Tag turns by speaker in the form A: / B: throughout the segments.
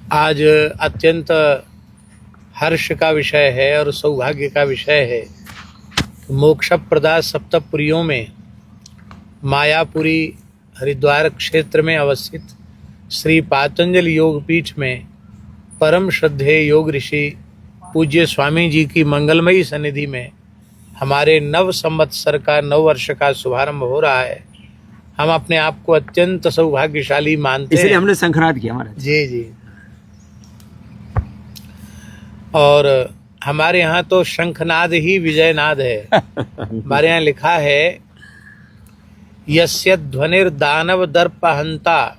A: आज अत्यंत हर्ष का विषय है और सौभाग्य का विषय है। मोक्षप्रदा सप्तपुरियों में मायापुरी हरिद्वार क्षेत्र में अवस्थित श्री पातंजलि योगपीठ में परम श्रद्धेय योग ऋषि पूज्य स्वामी जी की मंगलमयी सन्निधि में हमारे नव संवत्सर का नव वर्ष का शुभारंभ हो रहा है। हम अपने आप को अत्यंत सौभाग्यशाली मानते हैं,
B: इसलिए हमने शंखनाद किया हमारा।
A: जी जी। और हमारे यहाँ तो शंखनाद ही विजयनाद है। हमारे यहाँ लिखा है यस्य ध्वनिर दानव दर्पहंता,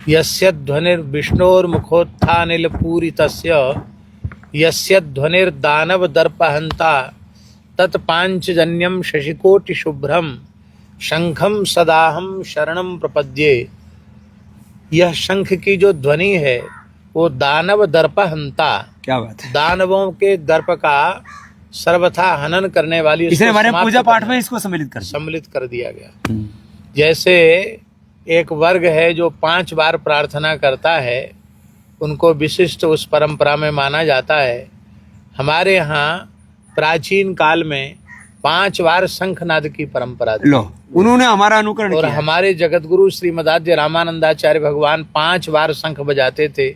A: यस्य ध्वनिर विष्णोर्मुखोत्थानिल पूरितस्य, यस्य ध्वनिर दानव दर्पहंता, तत्पांचजन्यम शशिकोटि शुभ्रम शंखम सदाहम शरणम प्रपद्ये। यह शंख की जो ध्वनि है वो दानव दर्पहंता,
B: क्या बात है,
A: दानवों के दर्प का सर्वथा हनन करने वाली,
B: इसलिए हमारे पूजा पाठ में इसको सम्मिलित
A: कर दिया गया। जैसे एक वर्ग है जो 5 बार प्रार्थना करता है, उनको विशिष्ट उस परंपरा में माना जाता है। हमारे यहाँ प्राचीन काल में 5 बार शंखनाद की परंपरा थी।
B: लो, उन्होंने हमारा अनुकरण
A: और
B: किया।
A: हमारे जगतगुरु श्रीमदाद्य रामानंदाचार्य भगवान 5 बार शंख बजाते थे।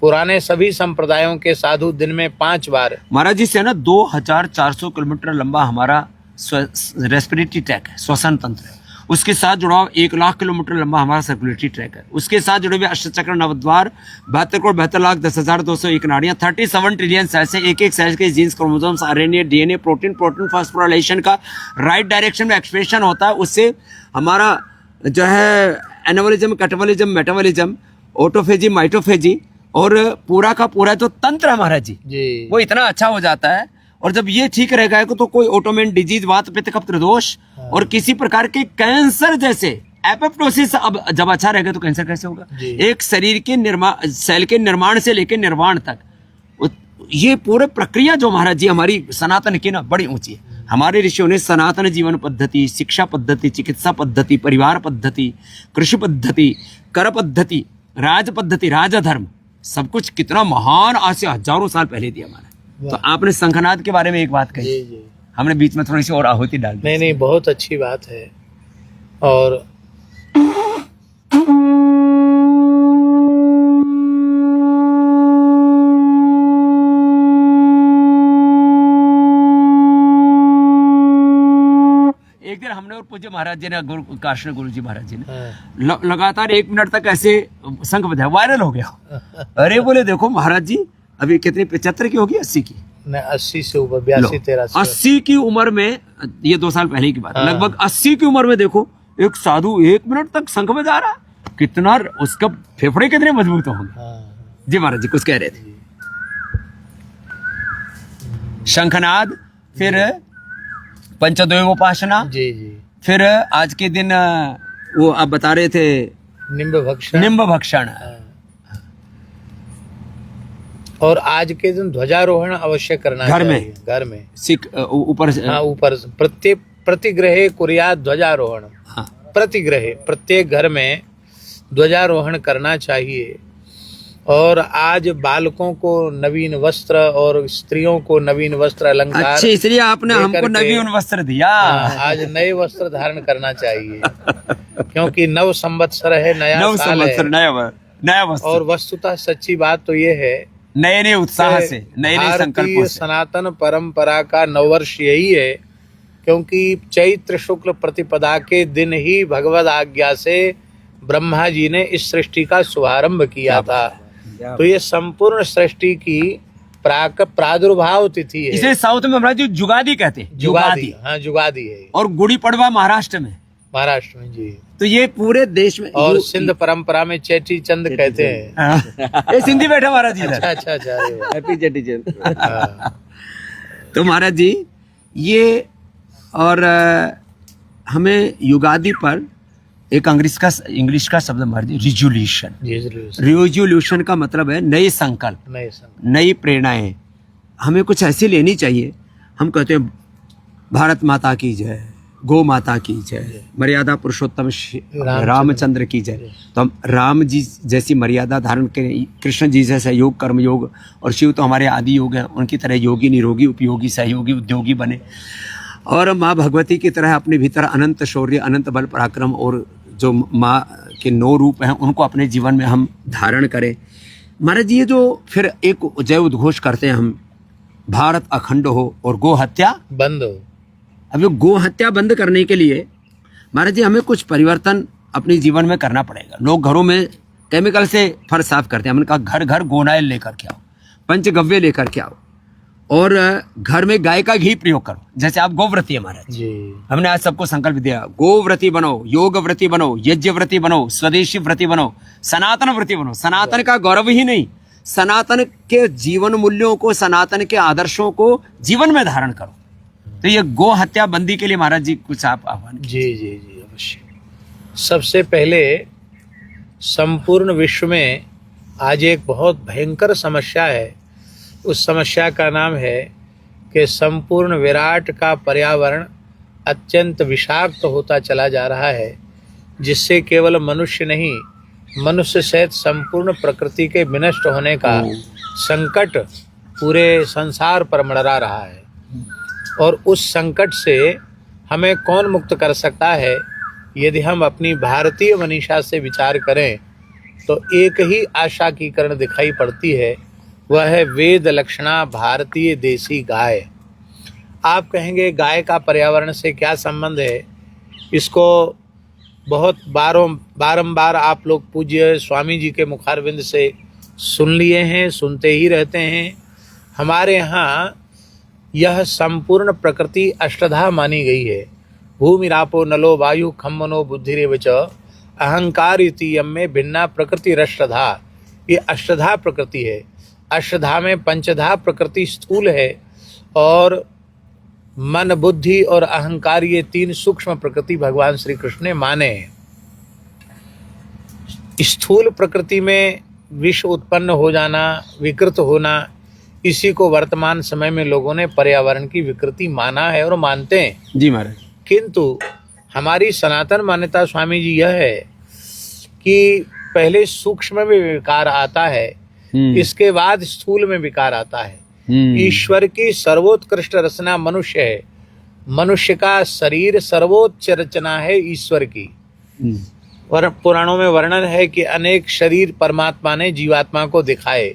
A: पुराने सभी संप्रदायों के साधु दिन में 5 बार।
B: महाराज जी से ना 2400 किलोमीटर लंबा हमारा रेस्पिरेटरी ट्रैक है, श्वसन तंत्र है। उसके साथ जुड़ा हुआ 1 लाख किलोमीटर लंबा हमारा सर्कुलेटरी ट्रैक है। उसके साथ जुड़े हुए अष्टचक्र नवद्वार 72 करोड़ 72 लाख 10,201 नाड़ियां, 37 ट्रिलियन सेल्स है। एक सेल के genes, chromosomes, RNA, DNA, protein phosphorylation का राइट डायरेक्शन में एक्सप्रेशन होता है। उससे हमारा जो है anabolism, catabolism, metabolism, autophagy, mitophagy और पूरा का पूरा जो तंत्र है महाराज जी, वो इतना अच्छा हो जाता है। और जब ये ठीक रहेगा तो कोई ऑटोमेन डिजीज, वात पित्त कफ त्रिदोष और किसी प्रकार के कैंसर जैसे एपोप्टोसिस अब जब अच्छा रहेगा तो कैंसर कैसे होगा। एक शरीर के निर्माण, सेल के निर्माण से लेकर निर्वाण तक ये पूरे प्रक्रिया जो महाराज जी हमारी सनातन की ना बड़ी ऊंची है। हमारे ऋषियों ने सनातन जीवन पद्धति, शिक्षा पद्धति, चिकित्सा पद्धति, परिवार पद्धति, कृषि पद्धति, कर पद्धति, राज पद्धति, राजधर्म, सब कुछ कितना महान आज से हजारों साल पहले दिया हमारा। तो आपने शंखनाद के बारे में एक बात कही, हमने बीच में थोड़ी सी और आहुति डाल दी।
A: नहीं, बहुत अच्छी बात है। और
B: एक दिन हमने और पूज्य महाराज जी ने, काष्ण गुरु जी महाराज जी ने लगातार 1 मिनट तक ऐसे शंख बजाया, वायरल हो गया। अरे बोले देखो महाराज जी अभी कितनी 75 की होगी, 80 की?
A: नहीं, 80 से ऊपर, 82 83।
B: 80 की उम्र में, ये 2 साल पहले की बात है, लगभग 80 की उम्र में देखो एक साधु 1 मिनट तक शंख बजा रहा, कितना उसका फेफड़े कितने मजबूत होंगे। जी महाराज जी कुछ कह रहे थे। शंखनाद, फिर पंचदेव उपासना,
A: जी जी,
B: फिर आज के दिन वो आप बता रहे थे निम्ब भक्षण,
A: और आज के दिन ध्वजारोहण अवश्य करना चाहिए घर में।
B: सिख ऊपर
A: ऊपर प्रतिग्रहे कुर्यात ध्वजारोहण। प्रतिग्रहे, प्रत्येक घर में ध्वजारोहण करना चाहिए। और आज बालकों को नवीन वस्त्र और स्त्रियों को नवीन वस्त्र अलंकार,
B: अच्छा इसलिए आपने हमको नवीन वस्त्र दिया।
A: आज नए वस्त्र धारण करना चाहिए क्योंकि नव संवत्सर है, नया साल है,
B: नया वस्त्र।
A: और वस्तुतः सच्ची बात तो ये है,
B: नए उत्साह से, नए संकल्पों से
A: सनातन परंपरा का नववर्ष यही है, क्योंकि चैत्र शुक्ल प्रतिपदा के दिन ही भगवद आज्ञा से ब्रह्मा जी ने इस सृष्टि का शुभारंभ किया था। तो ये संपूर्ण सृष्टि की प्रादुर्भाव तिथि है।
B: इसे साउथ में महाराज जी जुगादी कहते हैं।
A: जुगादी, हाँ जुगादी है।
B: और गुड़ी पड़वा महाराष्ट्र में
A: जी।
B: तो ये पूरे देश में,
A: और सिंध परंपरा में चेटी चंद कहते हैं।
B: ये सिंधी बैठा महाराज जी।
A: अच्छा,
B: हैप्पी चेटी चंद। तो महाराज जी ये, और हमें युगादि पर एक इंग्लिश का शब्द महाराज जी, रिजोल्यूशन। रिजोल्यूशन का मतलब है नए संकल्प, नई प्रेरणाएं हमें कुछ ऐसी लेनी चाहिए। हम कहते हैं भारत माता की जय, गौ माता की जय, मर्यादा पुरुषोत्तम रामचंद्र की जय। तो हम राम जी जैसी मर्यादा धारण करें, कृष्ण जी जैसा योग कर्म योग, और शिव तो हमारे आदि योग हैं, उनकी तरह योगी निरोगी उपयोगी सहयोगी उद्योगी बने, और माँ भगवती की तरह अपने भीतर अनंत शौर्य अनंत बल पराक्रम और जो माँ के 9 रूप हैं उनको अपने जीवन में हम धारण करें। महाराज जी, ये जो फिर एक जय उद्घोष करते हैं हम, भारत अखंड हो और गो हत्या
A: बंद हो।
B: अब ये गो हत्या बंद करने के लिए महाराज जी हमें कुछ परिवर्तन अपने जीवन में करना पड़ेगा। लोग घरों में केमिकल से फर्श साफ करते हैं, हमने कहा घर घर गोनाइल लेकर के आओ, पंचगव्य लेकर के आओ, और घर में गाय का घी प्रयोग करो। जैसे आप गोव्रती है महाराज
A: जी,
B: हमने आज सबको संकल्प दिया, गोव्रती बनो, योग व्रती बनो, यज्ञ व्रती बनो, स्वदेशी व्रती बनो, सनातन व्रती बनो। सनातन का गौरव ही नहीं, सनातन के जीवन मूल्यों को, सनातन के आदर्शों को जीवन में धारण करो। तो ये गो हत्या बंदी के लिए महाराज जी कुछ आप आह्वान।
A: जी जी जी, अवश्य। सबसे पहले संपूर्ण विश्व में आज एक बहुत भयंकर समस्या है। उस समस्या का नाम है कि संपूर्ण विराट का पर्यावरण अत्यंत विषाक्त होता चला जा रहा है, जिससे केवल मनुष्य नहीं, मनुष्य सहित संपूर्ण प्रकृति के विनष्ट होने का संकट पूरे संसार पर मंडरा रहा है। और उस संकट से हमें कौन मुक्त कर सकता है? यदि हम अपनी भारतीय मनीषा से विचार करें तो एक ही आशा की किरण दिखाई पड़ती है, वह है वेद लक्षणा भारतीय देसी गाय। आप कहेंगे गाय का पर्यावरण से क्या संबंध है? इसको बहुत बारंबार आप लोग पूज्य स्वामी जी के मुखारविंद से सुन लिए हैं, सुनते ही रहते हैं। हमारे यहाँ यह संपूर्ण प्रकृति अष्टधा मानी गई है। भूमि रापो नलो वायु खम मनो बुद्धिरेव च अहंकार इति यम में भिन्ना प्रकृति रष्टधा। ये अष्टधा प्रकृति है। अष्टधा में पंचधा प्रकृति स्थूल है, और मन बुद्धि और अहंकार ये 3 सूक्ष्म प्रकृति भगवान श्री कृष्ण ने माने हैं। स्थूल प्रकृति में विष उत्पन्न हो जाना, विकृत होना, इसी को वर्तमान समय में लोगों ने पर्यावरण की विकृति माना है और मानते हैं।
B: जी महाराज।
A: किंतु हमारी सनातन मान्यता स्वामी जी यह है कि पहले सूक्ष्म में विकार आता है, इसके बाद स्थूल में विकार आता है। ईश्वर की सर्वोत्कृष्ट रचना मनुष्य है। मनुष्य का शरीर सर्वोच्च रचना है ईश्वर की। और पुराणों में वर्णन है कि अनेक शरीर परमात्मा ने जीवात्मा को दिखाए,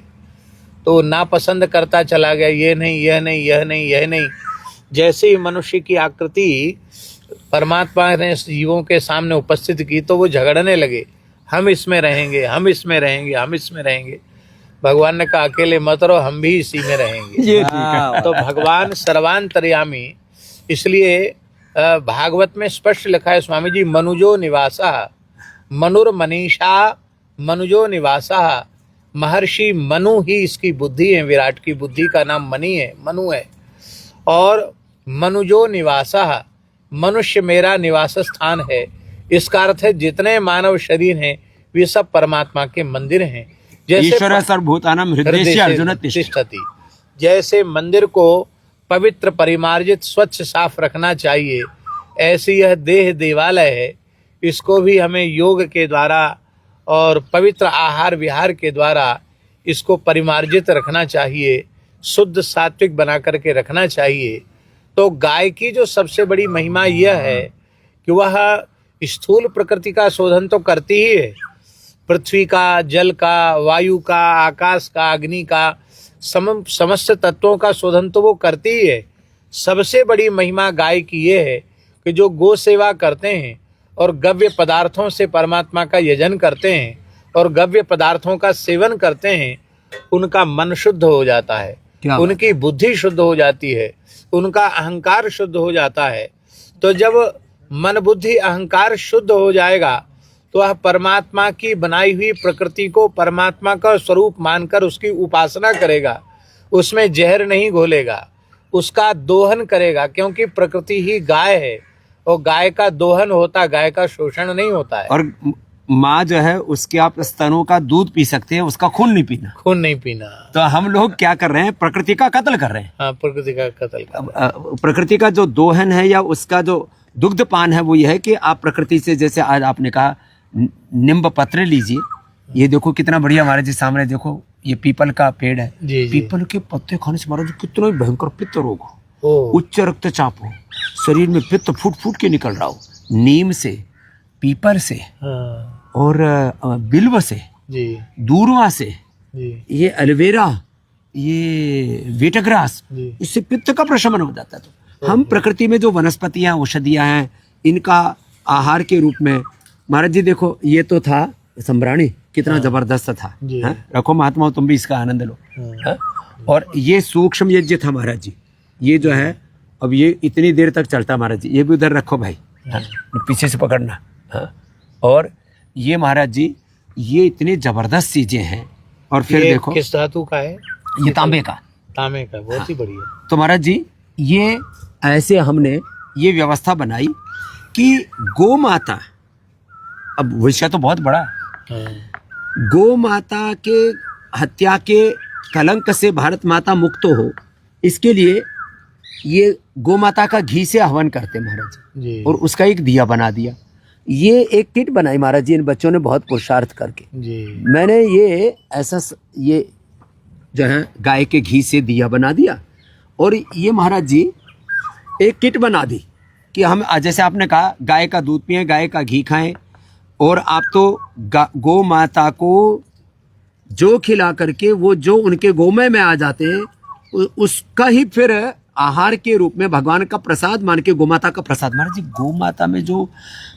A: तो नापसंद करता चला गया, ये नहीं, यह नहीं, यह नहीं, यह नहीं। जैसे ही मनुष्य की आकृति परमात्मा ने जीवों के सामने उपस्थित की तो वो झगड़ने लगे, हम इसमें रहेंगे, हम इसमें रहेंगे, हम इसमें रहेंगे। भगवान ने कहा अकेले मत रहो, हम भी इसी में रहेंगे। तो भगवान सर्वांतर्यामी, इसलिए भागवत में स्पष्ट लिखा है स्वामी जी, मनुजो निवासा मनुर्मनीषा मनुजो निवासा। महर्षि मनु ही इसकी बुद्धि है। विराट की बुद्धि का नाम मनी है, मनु है। और मनुजो निवासा, मनुष्य मेरा निवास स्थान है। इसका अर्थ है जितने मानव शरीर हैं वे सब परमात्मा के मंदिर हैं।
B: ईश्वर सर्वभूतानां हृदयेषु अर्जुन तिष्ठति।
A: जैसे मंदिर को पवित्र परिमार्जित स्वच्छ साफ रखना चाहिए, ऐसी यह देह देवालय है। इसको भी हमें योग के द्वारा और पवित्र आहार विहार के द्वारा इसको परिमार्जित रखना चाहिए, शुद्ध सात्विक बना करके रखना चाहिए। तो गाय की जो सबसे बड़ी महिमा यह है कि वह स्थूल प्रकृति का शोधन तो करती ही है, पृथ्वी का, जल का, वायु का, आकाश का, अग्नि का, समस्त तत्वों का शोधन तो वो करती ही है। सबसे बड़ी महिमा गाय की ये है कि जो गो सेवा करते हैं और गव्य पदार्थों से परमात्मा का यजन करते हैं और गव्य पदार्थों का सेवन करते हैं, उनका मन शुद्ध हो जाता है, उनकी बुद्धि शुद्ध हो जाती है, उनका अहंकार शुद्ध हो जाता है। तो जब मन बुद्धि अहंकार शुद्ध हो जाएगा तो वह परमात्मा की बनाई हुई प्रकृति को परमात्मा का स्वरूप मानकर उसकी उपासना करेगा, उसमें जहर नहीं घोलेगा, उसका दोहन करेगा, क्योंकि प्रकृति ही गाय है और गाय का दोहन होता, गाय का शोषण नहीं होता है।
B: और माँ जो है उसके आप स्तनों का दूध पी सकते हैं, उसका खून नहीं पीना।
A: खून नहीं पीना।
B: तो हम लोग क्या कर रहे हैं, प्रकृति का कत्ल कर रहे हैं।
A: हाँ, प्रकृति का कत्ल।
B: प्रकृति का जो दोहन है या उसका जो दुग्धपान है वो ये है कि आप प्रकृति से, जैसे आज आपने कहा निम्ब पत्र लीजिए, ये देखो कितना बढ़िया महाराज जी, सामने देखो ये पीपल का पेड़ है,
A: जी, जी।
B: पीपल के पत्ते खाने से महाराज जी कितना ही भयंकर पित्त रोग हो,
A: ओ,
B: उच्च रक्तचाप हो, शरीर में पित्त फूट फूट के निकल रहा हो, नीम से, पीपल से
A: हाँ,
B: और बिल्व से,
A: जी,
B: दूर्वा से,
A: जी,
B: ये एलोवेरा, ये वेटग्रास,
A: जी।
B: इससे पित्त का प्रशमन हो जाता है। तो हम प्रकृति में जो वनस्पतियां औषधियां हैं, इनका आहार के रूप में महाराज जी देखो, ये तो था संभराणी, कितना जबरदस्त था।
A: जी।
B: हाँ? रखो महात्माओं, तुम भी इसका आनंद लो।
A: हाँ,
B: हाँ? और ये सूक्ष्म यज्ञ था महाराज जी, ये जो है अब ये इतनी देर तक चलता महाराज जी, ये भी उधर रखो भाई, हाँ? पीछे से पकड़ना। हाँ? और ये महाराज जी ये इतनी जबरदस्त चीजें हैं। और फिर
A: ये
B: देखो
A: किस धातु का है?
B: ये तांबे का,
A: तांबे का, बहुत ही बढ़िया।
B: तो महाराज जी ये ऐसे हमने ये व्यवस्था बनाई कि गौ माता, अब विषय तो बहुत बड़ा है,
A: हाँ,
B: गौ माता के हत्या के कलंक से भारत माता मुक्त हो, इसके लिए ये गौ माता का घी से हवन करते महाराज जी,
A: जी,
B: और उसका एक दिया बना दिया। ये एक किट बनाई महाराज जी इन बच्चों ने बहुत पुरुषार्थ करके।
A: जी,
B: मैंने ये ऐसा ये जो है गाय के घी से दिया बना दिया, और ये महाराज जी एक किट बना दी कि हम, जैसे आपने कहा गाय का दूध पिएं, गाय का घी खाएं, और आप तो गौ माता को जो खिला करके वो जो उनके गोमय में आ जाते हैं, उसका ही फिर आहार के रूप में भगवान का प्रसाद मान के, गोमाता का प्रसाद। महाराज जी गौ माता में जो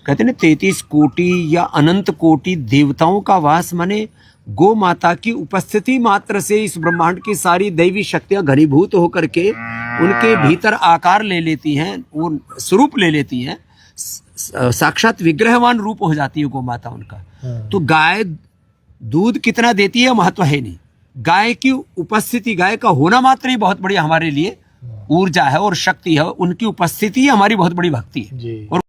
B: कहते हैं ना 33 कोटि या अनंत कोटि देवताओं का वास, माने गौ माता की उपस्थिति मात्र से इस ब्रह्मांड की सारी दैवी शक्तियां घनीभूत होकर के उनके भीतर आकार ले लेती हैं, वो स्वरूप ले लेती हैं, साक्षात विग्रहवान रूप हो जाती है गौ माता उनका।
A: हाँ।
B: तो गाय दूध कितना देती है महत्व है नहीं, गाय की उपस्थिति, गाय का होना मात्र ही बहुत बड़ी हमारे लिए ऊर्जा है और शक्ति है, उनकी उपस्थिति हमारी बहुत बड़ी भक्ति है।
A: जी।
B: और